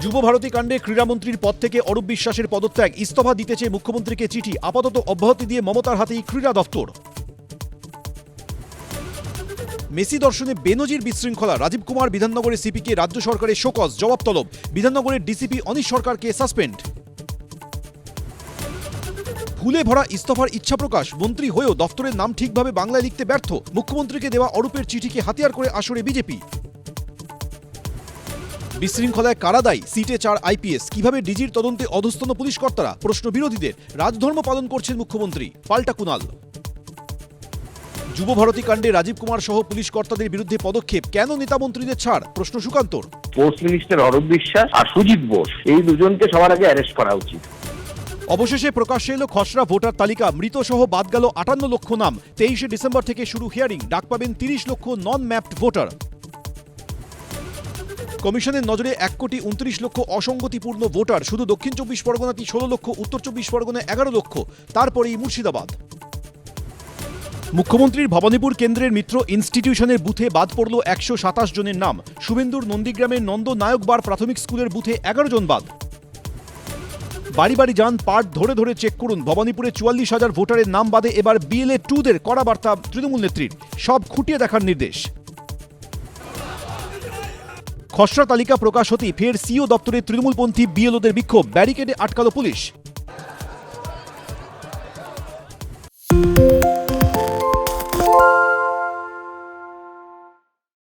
যুব ভারতী কাণ্ডে ক্রীড়ামন্ত্রীর পদ থেকে অরূপ বিশ্বাসের পদত্যাগ, ইস্তফা দিতে চেয়ে মুখ্যমন্ত্রীকে চিঠি, আপাতত অব্যাহতি দিয়ে মমতার হাতেই ক্রীড়া দফতর। মেসি দর্শনে বেনজির বিশৃঙ্খলা, রাজীব কুমার বিধাননগরের সিপিকে রাজ্য সরকারের শোকজ, জবাব তলব, বিধাননগরের ডিসিপি অনিশ সরকারকে সাসপেন্ড। ভুলে ভরা ইস্তফার ইচ্ছা প্রকাশ, মন্ত্রী হয়েও দফতরের নাম ঠিকভাবে বাংলায় লিখতে ব্যর্থ, মুখ্যমন্ত্রীকে দেওয়া অরূপের চিঠিকে হাতিয়ার করে আসরে বিজেপি। বিশৃঙ্খলায় কারা দায়ী, সিটে 4 আইপিএস, কিভাবে ডিজির তদন্তে অধস্তন পুলিশ কর্তারা, প্রশ্ন বিরোধীদের, রাজধর্ম পালন করছেন মুখ্যমন্ত্রী, পাল্টা কুণাল। যুব ভারতী কাণ্ডে রাজীব কুমার সহ পুলিশ কর্তাদের বিরুদ্ধে পদক্ষেপ, কেন নেতামন্ত্রীদের ছাড়, প্রশ্ন সুকান্তর। স্পোর্টস মিনিস্টার অরূপ বিশ্বাস আর সুজিত বোস, এই দুজনকে সবার আগে অ্যারেস্ট করা উচিত। অবশেষে প্রকাশ্যে এলো খসড়া ভোটার তালিকা, মৃত সহ বাদ গেল 58 লক্ষ নাম। 23শে ডিসেম্বর থেকে শুরু হিয়ারিং, ডাক পাবেন 30 লক্ষ নন ম্যাপড ভোটার। কমিশনের নজরে 1,29,00,000 অসঙ্গতিপূর্ণ ভোটার, শুধু দক্ষিণ 24 পরগনাতেই 16 লক্ষ, উত্তর 24 পরগনায় 11 লক্ষ, তারপরেই মুর্শিদাবাদ। মুখ্যমন্ত্রীর ভবানীপুর কেন্দ্রের মিত্র ইনস্টিটিউশনের বুথে বাদ পড়ল 127 জনের নাম। শুভেন্দুর নন্দীগ্রামের নন্দ নায়কবার প্রাথমিক স্কুলের বুথে 11 জন বাদ। বাড়ি বাড়ি যান, পার্ট ধরে ধরে চেক করুন। ভবানীপুরে 44,000 ভোটারের নাম বাদে এবার BLA 2দের কড়া বার্তা তৃণমূল নেত্রীর, সব খুঁটিয়ে দেখার নির্দেশ। খসড়া তালিকা প্রকাশ হতেই ফের সিও দপ্তরে তৃণমূলপন্থী BLOদের বিক্ষোভ, ব্যারিকেডে আটকালো পুলিশ।